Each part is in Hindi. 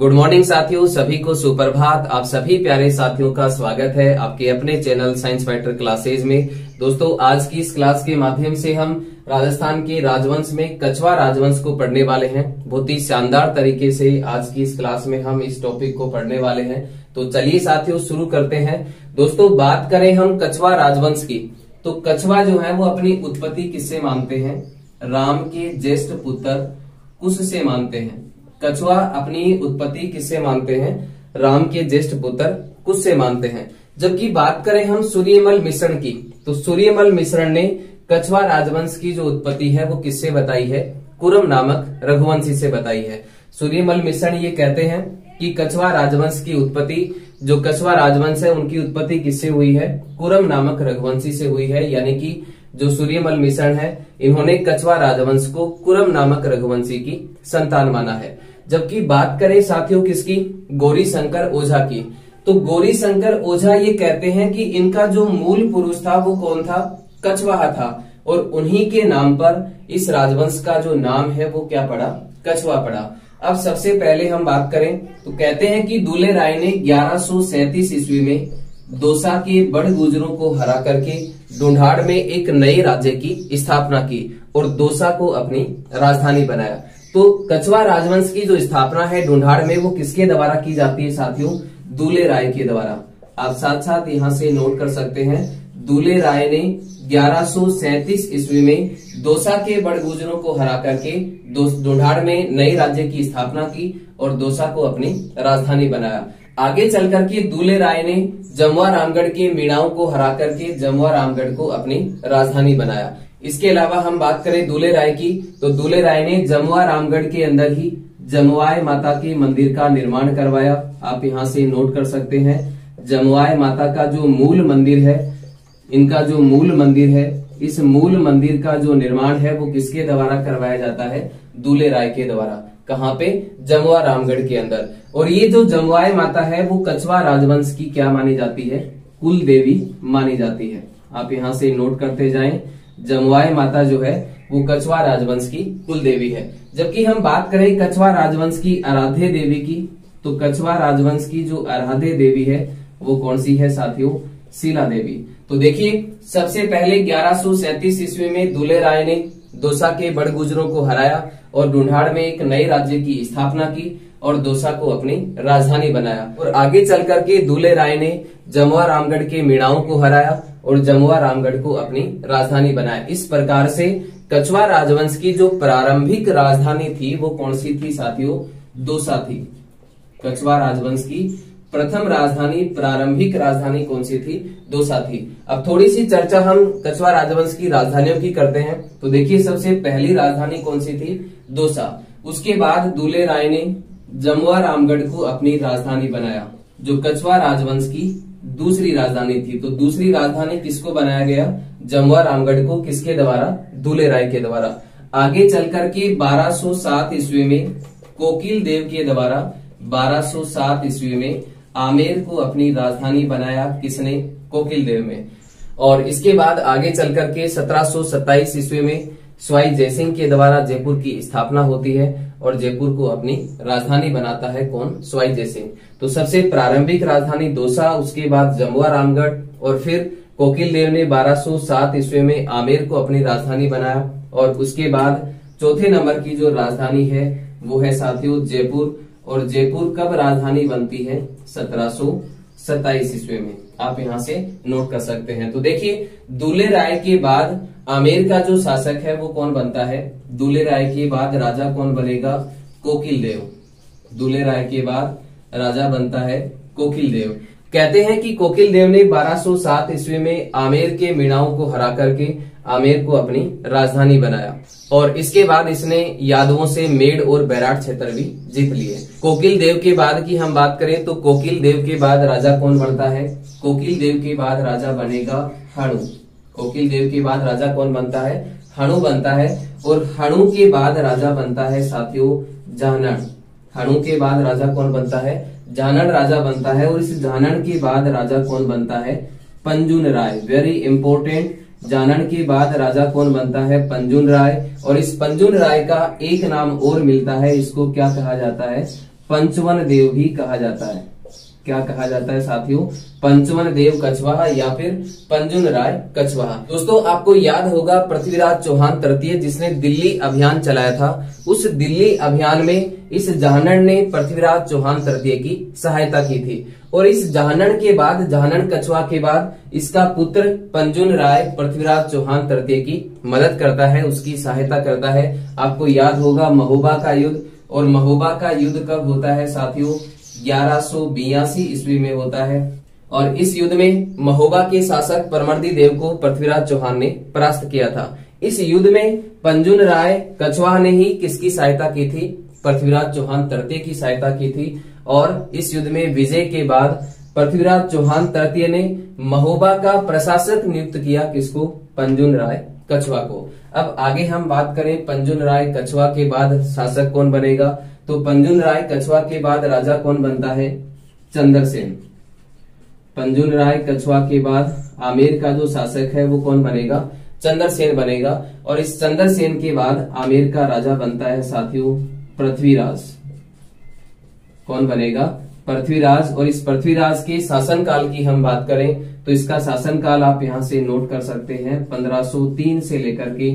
गुड मॉर्निंग साथियों, सभी को सुप्रभात। आप सभी प्यारे साथियों का स्वागत है आपके अपने चैनल साइंस फाइटर क्लासेज में। दोस्तों, आज की इस क्लास के माध्यम से हम राजस्थान के राजवंश में कछवा राजवंश को पढ़ने वाले हैं। बहुत ही शानदार तरीके से आज की इस क्लास में हम इस टॉपिक को पढ़ने वाले हैं। तो चलिए साथियों शुरू करते हैं। दोस्तों, बात करें हम कछवा राजवंश की, तो कछवा जो है वो अपनी उत्पत्ति किससे मानते हैं? राम के ज्येष्ठ पुत्र कुश से मानते हैं। कछवा अपनी उत्पत्ति किससे मानते हैं? राम के ज्येष्ठ पुत्र कुश से मानते हैं। जबकि बात करें हम सूर्यमल मिश्रण की, तो सूर्यमल मिश्रण ने कछवा राजवंश की जो उत्पत्ति है वो किससे बताई है? कुरम नामक रघुवंशी से बताई है। सूर्यमल मिश्रण ये कहते हैं कि कछवा राजवंश की उत्पत्ति, जो कछवा राजवंश है उनकी उत्पत्ति किससे हुई है? कुरम नामक रघुवंशी से हुई है। यानी कि जो सूर्यमल मिश्रण है इन्होंने कछवा राजवंश को कुरम नामक रघुवंशी की संतान माना है। जबकि बात करें साथियों किसकी? गौरी शंकर ओझा की, तो गौरी शंकर ओझा ये कहते हैं कि इनका जो मूल पुरुष था वो कौन था? कछवाहा था, और उन्हीं के नाम पर इस राजवंश का जो नाम है वो क्या पड़ा? कछवा पड़ा। अब सबसे पहले हम बात करें तो कहते हैं कि दुले राय ने 1137 ईस्वी में दौसा के बड़ गुजरों को हरा करके ढूंढाड़ में एक नए राज्य की स्थापना की और दौसा को अपनी राजधानी बनाया। तो कछवा राजवंश की जो स्थापना है ढूंढाड़ में वो किसके द्वारा की जाती है साथियों? दुले राय के द्वारा। आप साथ साथ यहाँ से नोट कर सकते हैं, दुले राय ने 1137 ईस्वी में दौसा के बड़ गुजरों को हरा करके ढूंढाड़ में नए राज्य की स्थापना की और दौसा को अपनी राजधानी बनाया। आगे चल करके दुले राय ने जमुआ रामगढ़ के मीणाओं को हरा करके जमुआ रामगढ़ को अपनी राजधानी बनाया। इसके अलावा हम बात करें दुले राय की, तो दुले राय ने जमुआ रामगढ़ के अंदर ही जमुआय माता के मंदिर का निर्माण करवाया। आप यहाँ से नोट कर सकते हैं, जमुआय माता का जो मूल मंदिर है, इनका जो मूल मंदिर है, इस मूल मंदिर का जो निर्माण है वो किसके द्वारा करवाया जाता है? दुले राय के द्वारा। कहाँ पे? जमुआ रामगढ़ के अंदर। और ये जो जमुआय माता है वो कछवा राजवंश की क्या मानी जाती है? कुल देवी मानी जाती है। आप यहाँ से नोट करते जाएं, जमुआय माता जो है वो कछवा राजवंश की कुल देवी है। जबकि हम बात करें कछवा राजवंश की आराध्य देवी की, तो कछवा राजवंश की जो आराध्य देवी है वो कौन सी है साथियों? शीला देवी। तो देखिए, सबसे पहले 1137 ईस्वी में दुले राय ने दौसा के बड़ गुजरों को हराया और ढूंढाड़ में एक नए राज्य की स्थापना की और दौसा को अपनी राजधानी बनाया। और आगे चल करके दुले राय ने जमुआ रामगढ़ के मीणाओं को हराया और जमुआ रामगढ़ को अपनी राजधानी बनाया। इस प्रकार से कछवा राजवंश की जो प्रारंभिक राजधानी थी वो कौन सी थी साथियों? दौसा थी। कछवा राजवंश की प्रथम राजधानी, प्रारंभिक राजधानी कौन सी थी? दौसा थी। अब थोड़ी सी चर्चा हम कछवा राजवंश की राजधानियों की करते हैं। तो देखिए, सबसे पहली राजधानी कौन सी थी? दौसा। उसके बाद दुले राय ने जमुआ रामगढ़ को अपनी राजधानी बनाया, जो कछवा राजवंश की दूसरी राजधानी थी। तो दूसरी राजधानी किसको बनाया गया? जमुआ रामगढ़ को। किसके द्वारा? दुले राय के द्वारा। आगे चल करके 1207 ईस्वी में कोकिल देव के द्वारा 1207 ईस्वी में आमेर को अपनी राजधानी बनाया। किसने? कोकिल देव में। और इसके बाद आगे चल करके 1727 ईस्वी में स्वाई जयसिंह के द्वारा जयपुर की स्थापना होती है और जयपुर को अपनी राजधानी बनाता है कौन? स्वाई जयसिंह। तो सबसे प्रारंभिक राजधानी दौसा, उसके बाद जमुआ रामगढ़ और फिर कोकिल देव ने 1207 ईस्वी में आमेर को अपनी राजधानी बनाया। और उसके बाद चौथे नंबर की जो राजधानी है वो है साथियों जयपुर। और जयपुर कब राजधानी बनती है? 1727 ईस्वी में। आप यहाँ से नोट कर सकते हैं। तो देखिए, दुले राय के बाद आमेर का जो शासक है वो कौन बनता है? दुले राय के बाद राजा कौन बनेगा? कोकिल देव। दुले राय के बाद राजा बनता है कोकिल देव। कहते हैं कि कोकिल देव ने 1207 ईस्वी में आमेर के मीणाओं को हरा करके आमेर को अपनी राजधानी बनाया और इसके बाद इसने यादवों से मेड़ और बैराट क्षेत्र भी जीत लिए। कोकिल देव के बाद की हम बात करें तो कोकिल देव के बाद राजा कौन बनता है? कोकिल देव के बाद राजा बनेगा हणु। कोकिल देव के बाद राजा कौन बनता है? हणु बनता है। और हणु के बाद राजा बनता है साथियों जानड़। हणु के बाद राजा कौन बनता है? जानड़ राजा बनता है। और इस जानड़ के बाद राजा कौन बनता है? पंजुन राय। वेरी इंपोर्टेंट, जानड़ के बाद राजा कौन बनता है? पंजुन राय। और इस पंजुन राय का एक नाम और मिलता है, इसको क्या कहा जाता है? पंचवन देव भी कहा जाता है। क्या कहा जाता है साथियों? पंचवन देव कछवाहा या फिर पंजुन राय कछवाहा। दोस्तों आपको याद होगा पृथ्वीराज चौहान तृतीय जिसने दिल्ली अभियान चलाया था, उस दिल्ली अभियान में इस जाहनन ने पृथ्वीराज चौहान तृतीय की सहायता की थी और इस जाहनन के बाद, जाहनन कछवाहा के बाद इसका पुत्र पंजुन राय पृथ्वीराज चौहान तृतीय की मदद करता है, उसकी सहायता करता है। आपको याद होगा महोबा का युद्ध, और महोबा का युद्ध कब होता है साथियों? 1182 ईस्वी में होता है और इस युद्ध में महोबा के शासक परमर्दी देव को पृथ्वीराज चौहान ने परास्त किया था। इस युद्ध में पंजुन राय कछवाहा ने ही किसकी सहायता की थी? पृथ्वीराज चौहान तृतीय की सहायता की थी और इस युद्ध में विजय के बाद पृथ्वीराज चौहान तृतीय ने महोबा का प्रशासक नियुक्त किया, किसको? पंजुन राय कछवाहा को। अब आगे हम बात करें पंजुन राय कछवाहा के बाद शासक कौन बनेगा, तो पंजुन राय कछवाहा के बाद राजा कौन बनता है? चंद्रसेन। पंजुन राय कछवाहा के बाद आमेर का जो शासक है वो कौन बनेगा? चंद्रसेन बनेगा और इस चंद्रसेन के बाद आमेर का राजा बनता है साथियों पृथ्वीराज। कौन बनेगा? पृथ्वीराज। और इस पृथ्वीराज के शासनकाल की हम बात करें तो इसका शासनकाल आप यहां से नोट कर सकते हैं, 1503 से लेकर के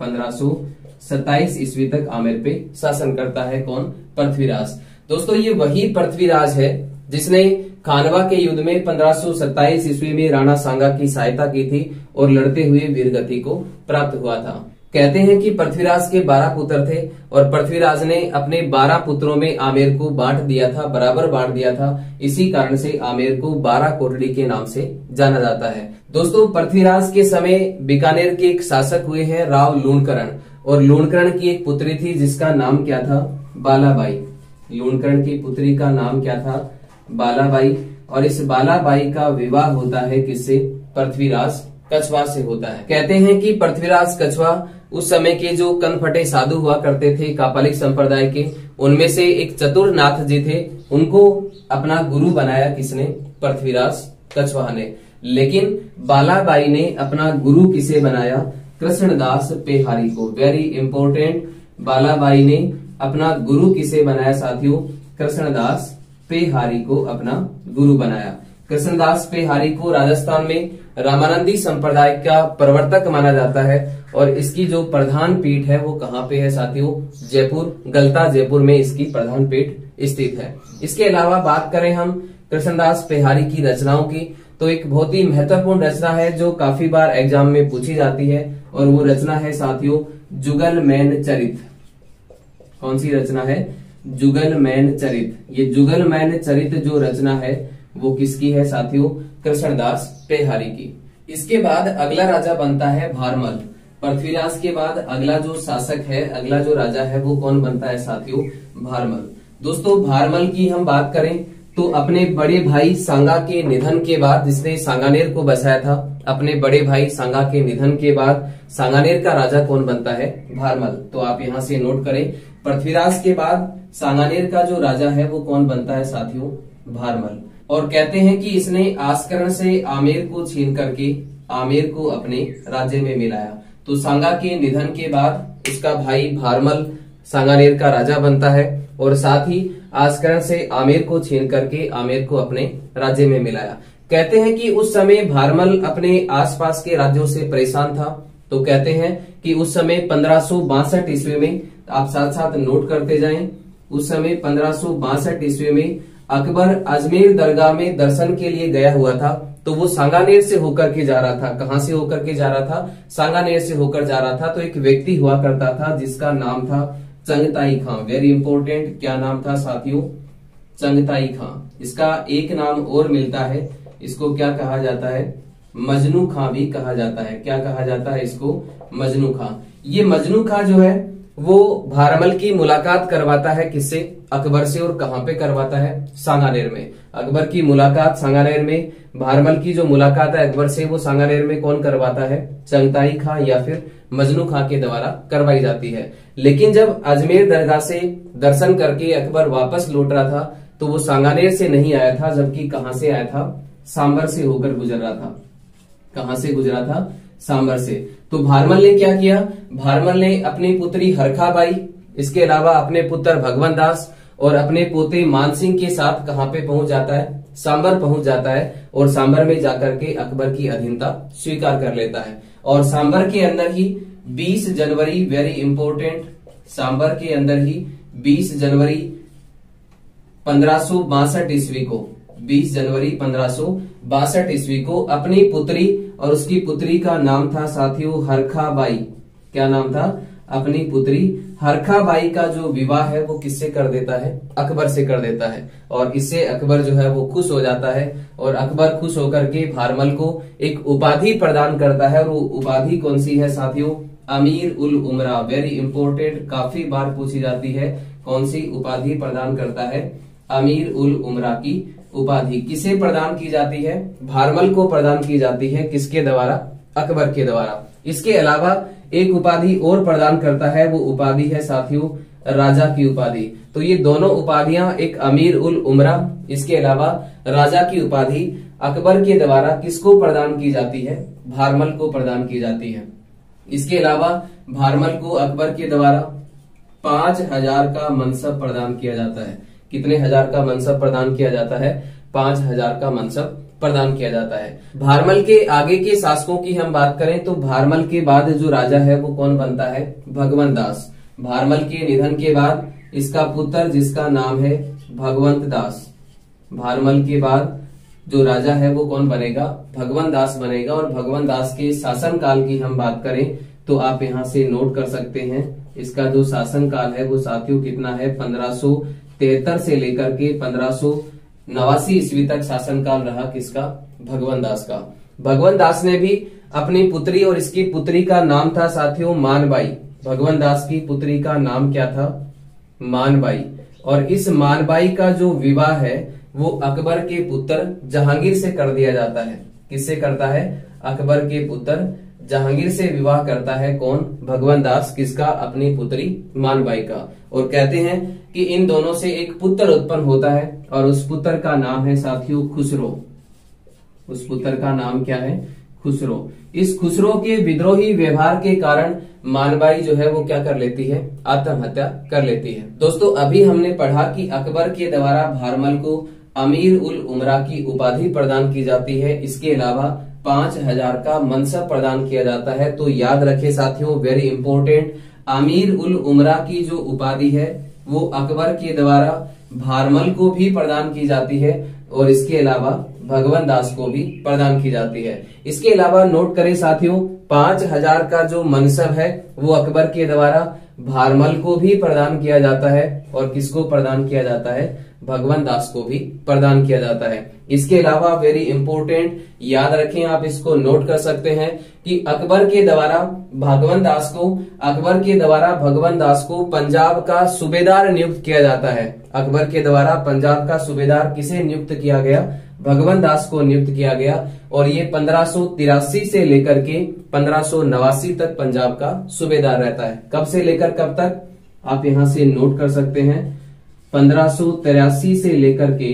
1527 ईस्वी तक आमेर पे शासन करता है। कौन? पृथ्वीराज। दोस्तों ये वही पृथ्वीराज है जिसने खानवा के युद्ध में 1527 ईस्वी में राणा सांगा की सहायता की थी और लड़ते हुए वीरगति को प्राप्त हुआ था। कहते हैं कि पृथ्वीराज के 12 पुत्र थे और पृथ्वीराज ने अपने 12 पुत्रों में आमेर को बांट दिया था, बराबर बांट दिया था। इसी कारण से आमेर को 12 कोटड़ी के नाम से जाना जाता है। दोस्तों पृथ्वीराज के समय बीकानेर के एक शासक हुए हैं राव लूणकरण, और लूणकरण की एक पुत्री थी जिसका नाम क्या था? बालाबाई। लूणकरण की पुत्री का नाम क्या था? बालाबाई। और इस बालाबाई का विवाह होता है किससे? पृथ्वीराज कछवाहा से होता है। कहते हैं कि पृथ्वीराज कछवाहा उस समय के जो कनफटे साधु हुआ करते थे कापालिक संप्रदाय के, उनमें से एक चतुरनाथ जी थे, उनको अपना गुरु बनाया किसने? पृथ्वीराज कछवाहा ने। लेकिन बालाबाई ने अपना गुरु किसे बनाया? कृष्णदास पेहारी को। वेरी इंपॉर्टेंट, बालाबाई ने अपना गुरु किसे बनाया साथियों? कृष्णदास पेहारी को अपना गुरु बनाया। कृष्णदास पेहारी को राजस्थान में रामानंदी संप्रदाय का प्रवर्तक माना जाता है और इसकी जो प्रधान पीठ है वो कहाँ पे है साथियों? जयपुर, गलता जयपुर में इसकी प्रधान पीठ स्थित है। इसके अलावा बात करें हम कृष्णदास पेहारी की रचनाओं की, तो एक बहुत ही महत्वपूर्ण रचना है जो काफी बार एग्जाम में पूछी जाती है और वो रचना है साथियों जुगलमैन चरित। कौन सी रचना है? जुगलमैन चरित। ये जुगलमैन चरित जो रचना है वो किसकी है साथियों? कृष्णदास पेहारी की। इसके बाद अगला राजा बनता है भारमल। पृथ्वीराज के बाद अगला जो शासक है, अगला जो राजा है वो कौन बनता है साथियों? भारमल। दोस्तों भारमल की हम बात करें तो अपने बड़े भाई सांगा के निधन के बाद, जिसने सांगानेर को बसाया था, अपने बड़े भाई सांगा के निधन के बाद सांगानेर का राजा कौन बनता है? भारमल। तो आप यहां से नोट करें, पृथ्वीराज के बाद सांगानेर का जो राजा है वो कौन बनता है साथियों? भारमल। और कहते हैं कि इसने आस्करण से आमेर को छीन करके आमेर को अपने राज्य में मिलाया। तो सांगा के निधन के बाद उसका भाई भारमल सांगानेर का राजा बनता है और साथ ही आस्करण से आमेर को छीन करके आमेर को अपने राज्य में मिलाया। कहते हैं कि उस समय भारमल अपने आसपास के राज्यों से परेशान था। तो कहते हैं कि उस समय 1562 ईस्वी में, आप साथ साथ नोट करते जाएं, उस समय 1562 ईस्वी में अकबर अजमेर दरगाह में दर्शन के लिए गया हुआ था। तो वो सांगानेर से होकर के जा रहा था। कहां से होकर के जा रहा था? सांगानेर से होकर जा रहा था। तो एक व्यक्ति हुआ करता था जिसका नाम था चंगताई खां। वेरी इंपॉर्टेंट, क्या नाम था साथियों? चंगताई खां। इसका एक नाम और मिलता है, इसको क्या कहा जाता है? मजनू खां भी कहा जाता है। क्या कहा जाता है इसको? मजनू खां। ये मजनू खां जो है वो भारमल की मुलाकात करवाता है किससे? अकबर से। और कहां पे करवाता है? सांगानेर में। अकबर की मुलाकात सांगानेर में, भारमल की जो मुलाकात है अकबर से वो सांगानेर में कौन करवाता है? चंगताई खां या फिर मजनू खां के द्वारा करवाई जाती है। लेकिन जब अजमेर दरगाह से दर्शन करके अकबर वापस लौट रहा था तो वो सांगानेर से नहीं आया था, जबकि कहां से आया था? सांबर से होकर गुजर रहा था। कहां से गुजरा था? सांबर से। तो भारमल ने क्या किया? भारमल ने अपनी पुत्री हरखाबाई, इसके अलावा अपने पुत्र भगवान दास और अपने पोते मानसिंह के साथ कहां पे पहुंच जाता है, सांबर पहुंच जाता है और सांबर में जाकर के अकबर की अधीनता स्वीकार कर लेता है। और सांबर के अंदर ही 20 जनवरी, वेरी इंपॉर्टेंट, सांबर के अंदर ही 20 जनवरी 1562 ईस्वी को, 20 जनवरी 1562 ईस्वी को अपनी पुत्री, और उसकी पुत्री का नाम था साथियों हरखाबाई। क्या नाम था? अपनी पुत्री हरखाबाई का जो विवाह है वो किससे कर देता है? अकबर से कर देता है। और इससे अकबर जो है वो खुश हो जाता है और अकबर खुश होकर के भारमल को एक उपाधि प्रदान करता है। और वो उपाधि कौन सी है साथियों? अमीर उल उमरा। वेरी इंपॉर्टेंट, काफी बार पूछी जाती है। कौन सी उपाधि प्रदान करता है? अमीर उल उमरा की उपाधि किसे प्रदान की जाती है? भारमल को प्रदान की जाती है। किसके द्वारा? अकबर के द्वारा। इसके अलावा एक उपाधि और प्रदान करता है, वो उपाधि है साथियों राजा की उपाधि। तो ये दोनों उपाधियां, एक अमीर उल उमरा, इसके अलावा राजा की उपाधि अकबर के द्वारा किसको प्रदान की जाती है? भारमल को प्रदान की जाती है। इसके अलावा भारमल को अकबर के द्वारा 5000 का मनसब प्रदान किया जाता है। कितने हजार का मनसब प्रदान किया जाता है? 5000 का मनसब प्रदान किया जाता है। भारमल के आगे के शासकों की हम बात करें तो भारमल के बाद जो राजा है वो कौन बनता है? भगवंत दास। भारमल के निधन के बाद इसका पुत्र, जिसका नाम है भगवंत दास, भारमल के बाद जो राजा है वो कौन बनेगा? भगवंत दास बनेगा। और भगवंत दास के शासन काल की हम बात करें तो आप यहां से नोट कर सकते हैं, इसका जो शासन काल है वो साथियों कितना है? 1573 से लेकर के 1589 ईस्वी तक शासनकाल रहा। किसका? भगवंत दास का। भगवंत दास ने भी अपनी पुत्री, और इसकी पुत्री का नाम था साथियों मानबाई। भगवंत दास की पुत्री का नाम क्या था? मानबाई। और इस मानबाई का जो विवाह है वो अकबर के पुत्र जहांगीर से कर दिया जाता है। किससे करता है? अकबर के पुत्र जहांगीर से विवाह करता है। कौन? भगवंत दास। किसका? अपनी पुत्री मानबाई का। और कहते हैं कि इन दोनों से एक पुत्र उत्पन्न होता है और उस पुत्र का नाम है साथियों खुसरो। उस पुत्र का नाम क्या है? खुसरो। इस खुसरो के विद्रोही व्यवहार के कारण मानबाई जो है वो क्या कर लेती है? आत्महत्या कर लेती है। दोस्तों अभी हमने पढ़ा कि अकबर के द्वारा भारमल को अमीर उल उमरा की उपाधि प्रदान की जाती है। इसके अलावा 5000 का मनसब प्रदान किया जाता है। तो याद रखें साथियों, वेरी इंपॉर्टेंट, अमीर उल उमरा की जो उपाधि है वो अकबर के द्वारा भारमल को भी प्रदान की जाती है और इसके अलावा भगवंत दास को भी प्रदान की जाती है। इसके अलावा नोट करें साथियों, 5000 का जो मनसब है वो अकबर के द्वारा भारमल को भी प्रदान किया जाता है और किसको प्रदान किया जाता है? भगवंत दास को भी प्रदान किया जाता है। इसके अलावा वेरी इंपॉर्टेंट, याद रखें, आप इसको नोट कर सकते हैं कि अकबर के द्वारा भगवंत दास को पंजाब का सूबेदार नियुक्त किया जाता है। अकबर के द्वारा पंजाब का सूबेदार किसे नियुक्त किया गया? भगवंत दास को नियुक्त किया गया। और ये 1583 से लेकर के 1589 तक पंजाब का सूबेदार रहता है। कब से लेकर कब तक? आप यहां से नोट कर सकते हैं, 1583 से लेकर के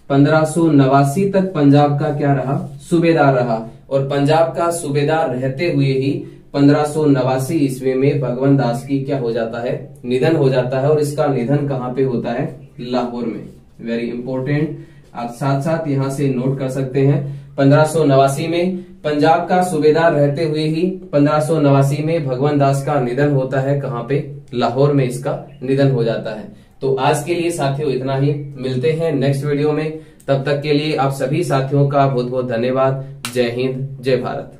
1589 तक पंजाब का क्या रहा? सूबेदार रहा। और पंजाब का सूबेदार रहते हुए ही 1589 ईस्वी में भगवंत दास की क्या हो जाता है? निधन हो जाता है। और इसका निधन कहाँ पे होता है? लाहौर में। वेरी इंपॉर्टेंट, आप साथ साथ यहां से नोट कर सकते हैं, 1589 में पंजाब का सूबेदार रहते हुए ही 1589 में भगवंत दास का निधन होता है। कहाँ पे? लाहौर में इसका निधन हो जाता है। तो आज के लिए साथियों इतना ही, मिलते हैं नेक्स्ट वीडियो में। तब तक के लिए आप सभी साथियों का बहुत बहुत धन्यवाद। जय हिंद, जय भारत।